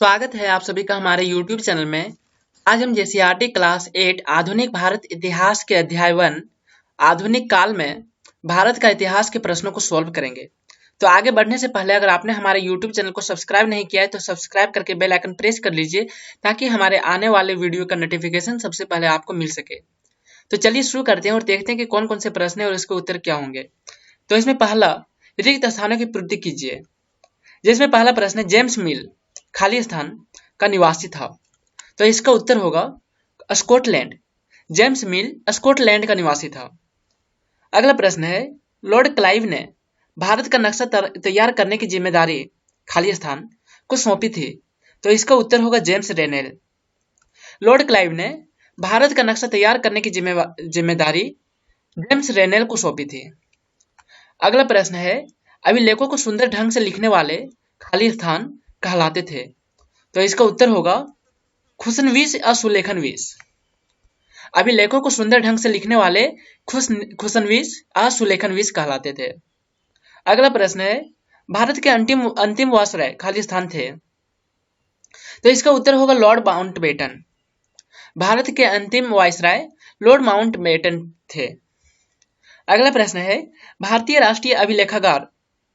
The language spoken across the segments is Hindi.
स्वागत है आप सभी का हमारे YouTube चैनल में। आज हम जेसीईआरटी क्लास 8 आधुनिक भारत इतिहास के अध्याय 1 आधुनिक काल में भारत का इतिहास के प्रश्नों को सॉल्व करेंगे। तो आगे बढ़ने से पहले अगर आपने हमारे YouTube चैनल को सब्सक्राइब नहीं किया है तो सब्सक्राइब करके बेल आइकन प्रेस कर लीजिए ताकि हमारे आने वाले वीडियो का नोटिफिकेशन सबसे पहले आपको मिल सके। तो चलिए शुरू करते हैं और देखते हैं कि कौन कौन से प्रश्न है और इसके उत्तर क्या होंगे। तो इसमें पहला, रिक्त स्थानों की पूर्ति कीजिए। जिसमें पहला प्रश्न है, जेम्स मिल खाली स्थान का निवासी था। तो इसका उत्तर होगा स्कॉटलैंड। जेम्स मिल स्कॉटलैंड का निवासी था। अगला प्रश्न है, लॉर्ड क्लाइव ने भारत का नक्शा तैयार करने की जिम्मेदारी खाली स्थान को सौंपी थी। तो इसका उत्तर होगा जेम्स रेनेल। लॉर्ड क्लाइव ने भारत का नक्शा तैयार करने की जिम्मेदारी जेम्स रेनेल को सौंपी थी। अगला प्रश्न है, अभिलेखों को सुंदर ढंग से लिखने वाले खाली स्थान कहलाते थे। तो इसका उत्तर होगा खुशनवीस या सुलेखनवीस। अभिलेखों को सुंदर ढंग से लिखने वाले खुशनवीस या सुलेखनवीस कहलाते थे। अगला प्रश्न है, भारत के अंतिम अंतिम वायसराय खाली स्थान थे। तो इसका उत्तर होगा लॉर्ड माउंटबेटन। भारत के अंतिम वायसराय लॉर्ड माउंटबेटन थे। अगला प्रश्न है, भारतीय राष्ट्रीय अभिलेखागार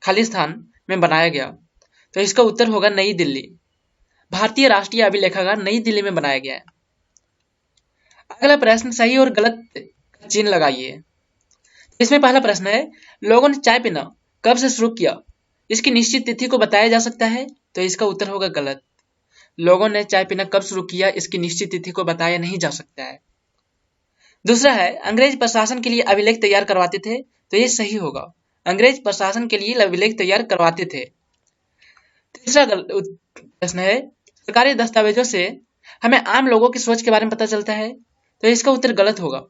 खाली स्थान में बनाया गया। तो इसका उत्तर होगा नई दिल्ली। भारतीय राष्ट्रीय अभिलेखागार नई दिल्ली में बनाया गया है। अगला प्रश्न, सही और गलत का चिन्ह लगाइए। इसमें पहला प्रश्न है, लोगों ने चाय पीना कब से शुरू किया, इसकी निश्चित तिथि को बताया जा सकता है। तो इसका उत्तर होगा गलत। लोगों ने चाय पीना कब शुरू किया, इसकी निश्चित तिथि को बताया नहीं जा सकता है। दूसरा है, अंग्रेज प्रशासन के लिए अभिलेख तैयार करवाते थे। तो ये सही होगा, अंग्रेज प्रशासन के लिए अभिलेख तैयार करवाते थे। तीसरा प्रश्न है, सरकारी दस्तावेजों से हमें आम लोगों की सोच के बारे में पता चलता है। तो इसका उत्तर गलत होगा।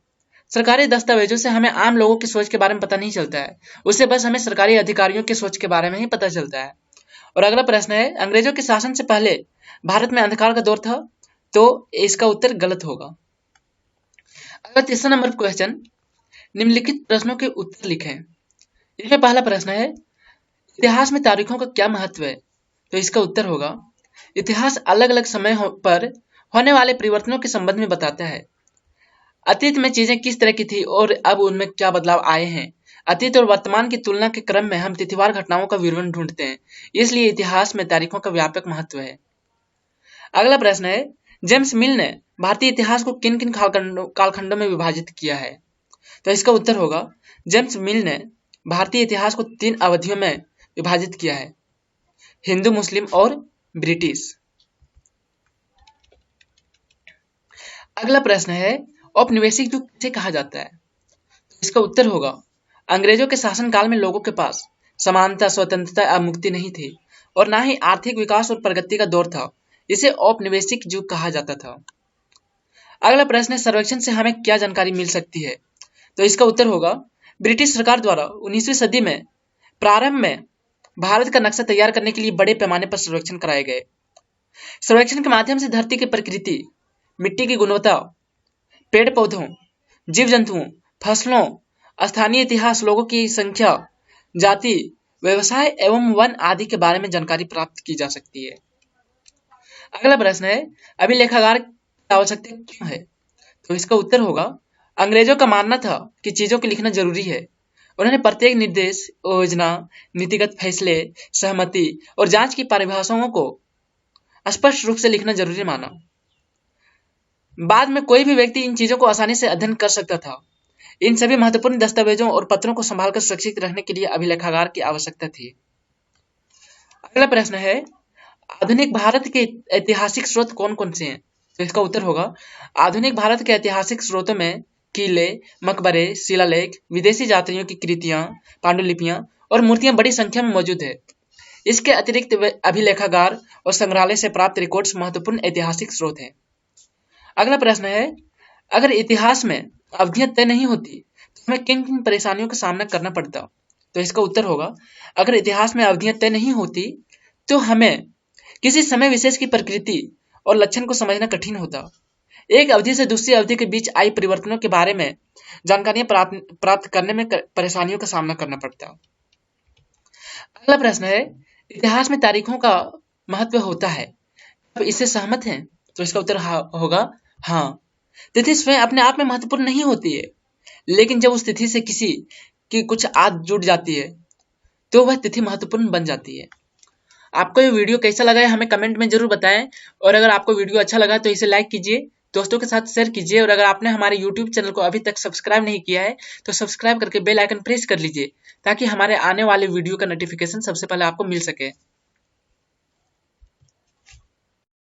सरकारी दस्तावेजों से हमें आम लोगों की सोच के बारे में पता नहीं चलता है, उससे बस हमें सरकारी अधिकारियों की सोच के बारे में ही पता चलता है। और अगला प्रश्न है, अंग्रेजों के शासन से पहले भारत में अंधकार का दौर था। तो इसका उत्तर गलत होगा। अगला तीसरा नंबर क्वेश्चन, निम्नलिखित प्रश्नों के उत्तर लिखें। इसमें पहला प्रश्न है, इतिहास में तारीखों का क्या महत्व है। तो इसका उत्तर होगा, इतिहास अलग अलग समय पर होने वाले परिवर्तनों के संबंध में बताता है। अतीत में चीजें किस तरह की थी और अब उनमें क्या बदलाव आए हैं। अतीत और वर्तमान की तुलना के क्रम में हम तिथिवार घटनाओं का विवरण ढूंढते हैं, इसलिए इतिहास में तारीखों का व्यापक महत्व है। अगला प्रश्न है, जेम्स मिल ने भारतीय इतिहास को किन किन कालखंडों में विभाजित किया है। तो इसका उत्तर होगा, जेम्स मिल ने भारतीय इतिहास को 3 अवधियों में विभाजित किया है, हिंदू, मुस्लिम और ब्रिटिश। अगला प्रश्न है, औपनिवेशिक युग किसे कहा जाता है। तो इसका उत्तर होगा, अंग्रेजों के शासनकाल में लोगों के पास समानता, स्वतंत्रता या मुक्ति नहीं थी और ना ही आर्थिक विकास और प्रगति का दौर था। इसे औपनिवेशिक युग कहा जाता था। अगला प्रश्न है, सर्वेक्षण से हमें क्या जानकारी मिल सकती है। तो इसका उत्तर होगा, ब्रिटिश सरकार द्वारा 19वीं सदी में प्रारंभ में भारत का नक्शा तैयार करने के लिए बड़े पैमाने पर सर्वेक्षण कराए गए। सर्वेक्षण के माध्यम से धरती की प्रकृति, मिट्टी की गुणवत्ता, पेड़ पौधों, जीव जंतुओं, फसलों, स्थानीय इतिहास, लोगों की संख्या, जाति, व्यवसाय एवं वन आदि के बारे में जानकारी प्राप्त की जा सकती है। अगला प्रश्न है, अभिलेखागार की आवश्यकता क्यों है। तो इसका उत्तर होगा, अंग्रेजों का मानना था कि चीजों को लिखना जरूरी है। उन्होंने प्रत्येक निर्देश, योजना, नीतिगत फैसले, सहमति और जांच की परिभाषाओं को स्पष्ट रूप से लिखना जरूरी माना। बाद में कोई भी व्यक्ति इन चीजों को आसानी से अध्ययन कर सकता था। इन सभी महत्वपूर्ण दस्तावेजों और पत्रों को संभालकर सुरक्षित रखने के लिए अभिलेखागार की आवश्यकता थी। अगला प्रश्न है, आधुनिक भारत के ऐतिहासिक स्रोत कौन कौन से हैं। तो इसका उत्तर होगा, आधुनिक भारत के ऐतिहासिक स्रोतों में किले, मकबरे, शिलालेख, विदेशी यात्रियों की कृतियां, पांडुलिपियां और मूर्तियां बड़ी संख्या में मौजूद है। इसके अतिरिक्त अभिलेखागार और संग्रहालय से प्राप्त रिकॉर्ड्स महत्वपूर्ण ऐतिहासिक स्रोत हैं। अगला प्रश्न है, अगर इतिहास में अवधियां तय नहीं होती तो हमें किन किन परेशानियों का सामना करना पड़ता। तो इसका उत्तर होगा, अगर इतिहास में अवधियां तय नहीं होती तो हमें किसी समय विशेष की प्रकृति और लक्षण को समझना कठिन होता। एक अवधि से दूसरी अवधि के बीच आई परिवर्तनों के बारे में जानकारियां प्राप्त करने में परेशानियों का सामना करना पड़ता। अगला प्रश्न है, इतिहास में तारीखों का महत्व होता है, आप इससे सहमत हैं? तो इसका उत्तर होगा हाँ। तिथि स्वयं अपने आप में महत्वपूर्ण नहीं होती है, लेकिन जब उस तिथि से किसी की कुछ आदत जुड़ जाती है तो वह तिथि महत्वपूर्ण बन जाती है। आपको ये वीडियो कैसा लगा है हमें कमेंट में जरूर बताएं, और अगर आपको वीडियो अच्छा लगा तो इसे लाइक कीजिए, दोस्तों के साथ शेयर कीजिए, और अगर आपने हमारे यूट्यूब चैनल को अभी तक सब्सक्राइब नहीं किया है तो सब्सक्राइब करके बेल आइकन प्रेस कर लीजिए, ताकि हमारे आने वाले वीडियो का नोटिफिकेशन सबसे पहले आपको मिल सके।